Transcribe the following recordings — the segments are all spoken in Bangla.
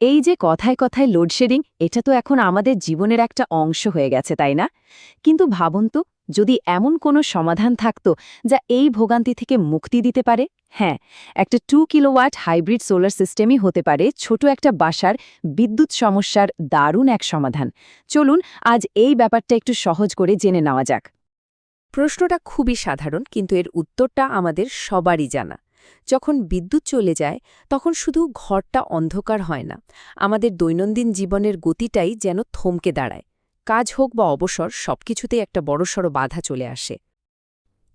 এই যে কথায় কথায় লোডশেডিং, এটা তো এখন আমাদের জীবনের একটা অংশ হয়ে গেছে, তাই না? কিন্তু ভাবুন তো, যদি এমন কোনো সমাধান থাকতো যা এই ভোগান্তি থেকে মুক্তি দিতে পারে। হ্যাঁ, একটা 2 কিলোওয়াট হাইব্রিড সোলার সিস্টেমই হতে পারে ছোট একটা বাসার বিদ্যুৎ সমস্যার দারুণ এক সমাধান। চলুন আজ এই ব্যাপারটা একটু সহজ করে জেনে নেওয়া যাক। প্রশ্নটা খুবই সাধারণ, কিন্তু এর উত্তরটা আমাদের সবারই জানা। যখন বিদ্যুৎ চলে যায় তখন শুধু ঘরটা অন্ধকার হয় না, আমাদের দৈনন্দিন জীবনের গতিটাই যেন থমকে দাঁড়ায়। কাজ হোক বা অবসর, সবকিছুতেই একটা বড়সড় বাধা চলে আসে।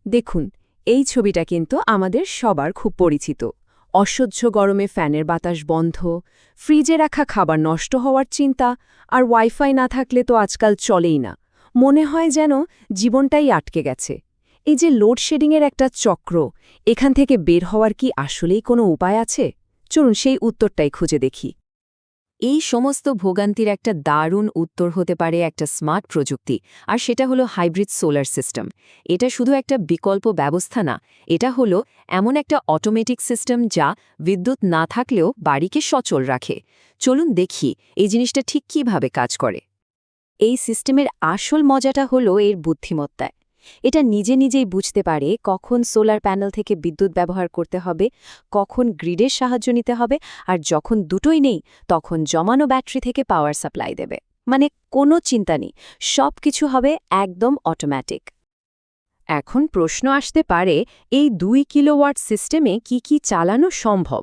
দেখুন, এই ছবিটা কিন্তু আমাদের সবার খুব পরিচিত। অসহ্য গরমে ফ্যানের বাতাস বন্ধ, ফ্রিজে রাখা খাবার নষ্ট হওয়ার চিন্তা, আর ওয়াইফাই না থাকলে তো আজকাল চলেই না। মনে হয় যেন জীবনটাই আটকে গেছে। এই যে লোডশেডিংয়ের একটা চক্র, এখান থেকে বের হওয়ার কি আসলেই কোনো উপায় আছে? চলুন সেই উত্তরটাই খুঁজে দেখি। এই সমস্ত ভোগান্তির একটা দারুণ উত্তর হতে পারে একটা স্মার্ট প্রযুক্তি, আর সেটা হলো হাইব্রিড সোলার সিস্টেম। এটা শুধু একটা বিকল্প ব্যবস্থা না, এটা হলো এমন একটা অটোমেটিক সিস্টেম যা বিদ্যুৎ না থাকলেও বাড়িকে সচল রাখে। চলুন দেখি এই জিনিসটা ঠিক কিভাবে কাজ করে। এই সিস্টেমের আসল মজাটা হলো এর বুদ্ধিমত্তায়। এটা নিজে নিজেই বুঝতে পারে কখন সোলার প্যানেল থেকে বিদ্যুৎ ব্যবহার করতে হবে, কখন গ্রিডের সাহায্য নিতে হবে, আর যখন দুটোই নেই তখন জমানো ব্যাটারি থেকে পাওয়ার সাপ্লাই দেবে। মানে কোনো চিন্তা নেই, সব কিছু হবে একদম অটোম্যাটিক। এখন প্রশ্ন আসতে পারে, এই 2 কিলোওয়াট সিস্টেমে কি কি চালানো সম্ভব?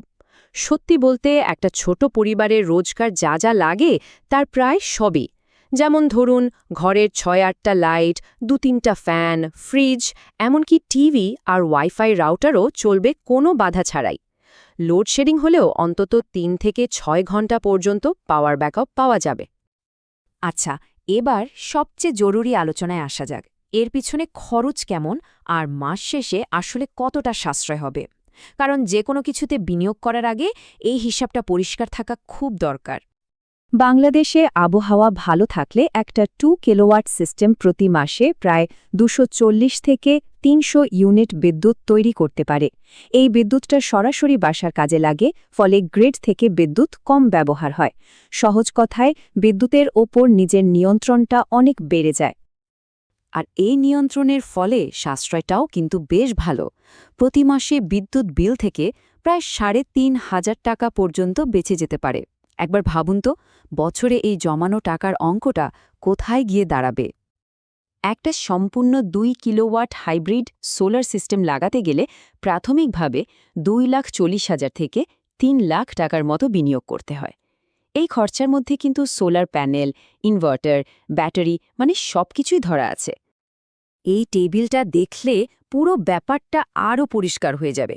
সত্যি বলতে একটা ছোট পরিবারের রোজগার যা যা লাগে তার প্রায় সবই। যেমন ধরুন, ঘরের 6-8টা লাইট, 2-3টা ফ্যান, ফ্রিজ, এমনকি টিভি আর ওয়াইফাই রাউটারও চলবে কোনো বাধা ছাড়াই। লোডশেডিং হলেও অন্তত 3 থেকে 6 ঘন্টা পর্যন্ত পাওয়ার ব্যাকআপ পাওয়া যাবে। আচ্ছা, এবার সবচেয়ে জরুরি আলোচনায় আসা যাক। এর পিছনে খরচ কেমন, আর মাস শেষে আসলে কতটা সাশ্রয় হবে? কারণ যে কোনো কিছুতে বিনিয়োগ করার আগে এই হিসাবটা পরিষ্কার থাকা খুব দরকার। বাংলাদেশে আবহাওয়া ভালো থাকলে একটা 2 কিলোওয়াট সিস্টেম প্রতি মাসে প্রায় 240 থেকে 300 ইউনিট বিদ্যুৎ তৈরি করতে পারে। এই বিদ্যুৎটা সরাসরি বাসার কাজে লাগে, ফলে গ্রিড থেকে বিদ্যুৎ কম ব্যবহার হয়। সহজ কথায়, বিদ্যুতের ওপর নিজের নিয়ন্ত্রণটা অনেক বেড়ে যায়। আর এই নিয়ন্ত্রণের ফলে সাশ্রয়টাও কিন্তু বেশ ভালো। প্রতি মাসে বিদ্যুৎ বিল থেকে প্রায় 3,500 টাকা পর্যন্ত বেঁচে যেতে পারে। একবার ভাবুন তো, বছরে এই জমানো টাকার অঙ্কটা কোথায় গিয়ে দাঁড়াবে? একটা সম্পূর্ণ 2 কিলোওয়াট হাইব্রিড সোলার সিস্টেম লাগাতে গেলে প্রাথমিকভাবে 2,40,000 থেকে 3 লাখ টাকার মতো বিনিয়োগ করতে হয়। এই খরচার মধ্যে কিন্তু সোলার প্যানেল, ইনভার্টার, ব্যাটারি, মানে সবকিছুই ধরা আছে। এই টেবিলটা দেখলে পুরো ব্যাপারটা আরও পরিষ্কার হয়ে যাবে।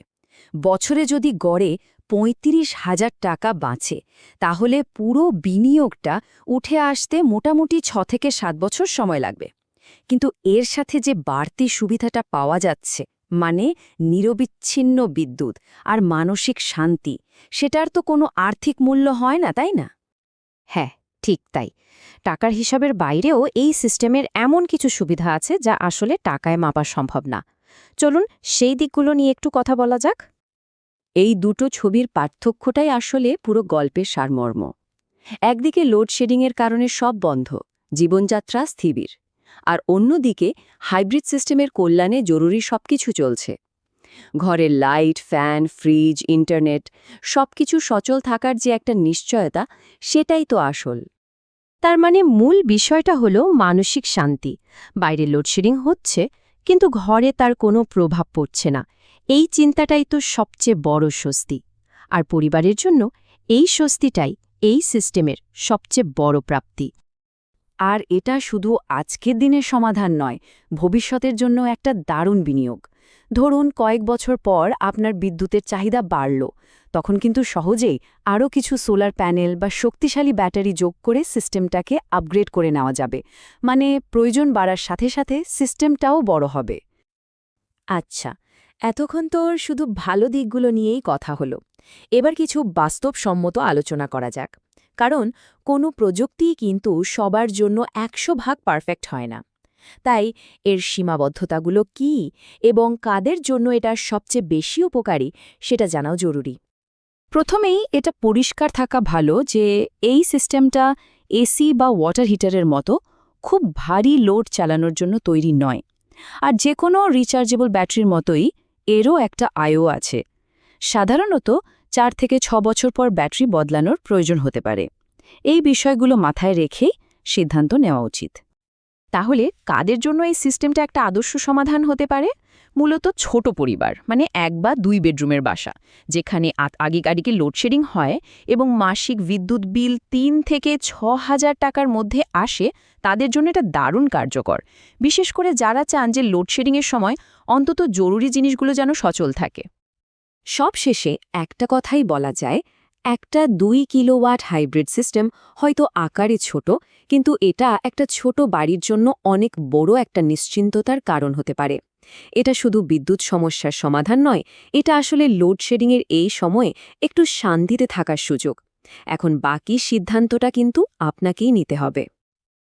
বছরে যদি গড়ে 35,000 টাকা বাঁচে, তাহলে পুরো বিনিয়োগটা উঠে আসতে মোটামুটি 6 থেকে 7 বছর সময় লাগবে। কিন্তু এর সাথে যে বাড়তি সুবিধাটা পাওয়া যাচ্ছে, মানে নিরবিচ্ছিন্ন বিদ্যুৎ আর মানসিক শান্তি, সেটার তো কোনো আর্থিক মূল্য হয় না, তাই না? হ্যাঁ, ঠিক তাই। টাকার হিসাবের বাইরেও এই সিস্টেমের এমন কিছু সুবিধা আছে যা আসলে টাকায় মাপা সম্ভব না। চলুন সেই দিকগুলো নিয়ে একটু কথা বলা যাক। এই দুটো ছবির পার্থক্যটাই আসলে পুরো গল্পের সারমর্ম। একদিকে লোডশেডিংয়ের কারণে সব বন্ধ, জীবনযাত্রা স্থির, আর অন্যদিকে হাইব্রিড সিস্টেমের কল্যাণে জরুরি সবকিছু চলছে। ঘরের লাইট, ফ্যান, ফ্রিজ, ইন্টারনেট, সবকিছু সচল থাকার যে একটা নিশ্চয়তা, সেটাই তো আসল। তার মানে মূল বিষয়টা হলো মানসিক শান্তি। বাইরে লোডশেডিং হচ্ছে, কিন্তু ঘরে তার কোনো প্রভাব পড়ছে না। এই চিন্তাটাই তো সবচেয়ে বড় স্বস্তি। আর পরিবারের জন্য এই স্বস্তিটাই এই সিস্টেমের সবচেয়ে বড় প্রাপ্তি। আর এটা শুধু আজকের দিনের সমাধান নয়, ভবিষ্যতের জন্য একটা দারুণ বিনিয়োগ। ধরুন কয়েক বছর পর আপনার বিদ্যুতের চাহিদা বাড়ল, তখন কিন্তু সহজেই আরও কিছু সোলার প্যানেল বা শক্তিশালী ব্যাটারি যোগ করে সিস্টেমটাকে আপগ্রেড করে নেওয়া যাবে। মানে প্রয়োজন বাড়ার সাথে সাথে সিস্টেমটাও বড় হবে। আচ্ছা, এতক্ষণ তো শুধু ভালো দিকগুলো নিয়েই কথা হলো। এবার কিছু বাস্তবসম্মত আলোচনা করা যাক। কারণ কোনো প্রযুক্তিই কিন্তু সবার জন্য 100% পারফেক্ট হয় না। তাই এর সীমাবদ্ধতাগুলো কী এবং কাদের জন্য এটা সবচেয়ে বেশি উপকারী, সেটা জানাও জরুরি। প্রথমেই এটা পরিষ্কার থাকা ভালো যে এই সিস্টেমটা এসি বা ওয়াটার হিটারের মতো খুব ভারী লোড চালানোর জন্য তৈরি নয়। আর যে কোনো রিচার্জেবল ব্যাটারির মতোই এরও একটা আয়ও আছে। সাধারণত 4 থেকে 6 বছর পর ব্যাটারি বদলানোর প্রয়োজন হতে পারে। এই বিষয়গুলো মাথায় রেখেই সিদ্ধান্ত নেওয়া উচিত। তাহলে কাদের জন্য এই সিস্টেমটা একটা আদর্শ সমাধান হতে পারে? মূলত ছোট পরিবার, মানে 1 বা 2 বেডরুমের বাসা, যেখানে আগেকার লোডশেডিং হয় এবং মাসিক বিদ্যুৎ বিল 3 থেকে 6,000 টাকার মধ্যে আসে, তাদের জন্য এটা দারুণ কার্যকর। বিশেষ করে যারা চান যে লোডশেডিংয়ের সময় অন্তত জরুরি জিনিসগুলো যেন সচল থাকে। সবশেষে একটা কথাই বলা যায়, একটা 2 কিলোওয়াট হাইব্রিড সিস্টেম হয়তো আকারে ছোট, কিন্তু এটা একটা ছোট বাড়ির জন্য অনেক বড় একটা নিশ্চিন্ততার কারণ হতে পারে। এটা শুধু বিদ্যুৎ সমস্যার সমাধান নয়, এটা আসলে লোডশেডিংয়ের এই সময়ে একটু শান্তিতে থাকার সুযোগ। এখন বাকি সিদ্ধান্তটা কিন্তু আপনাকেই নিতে হবে।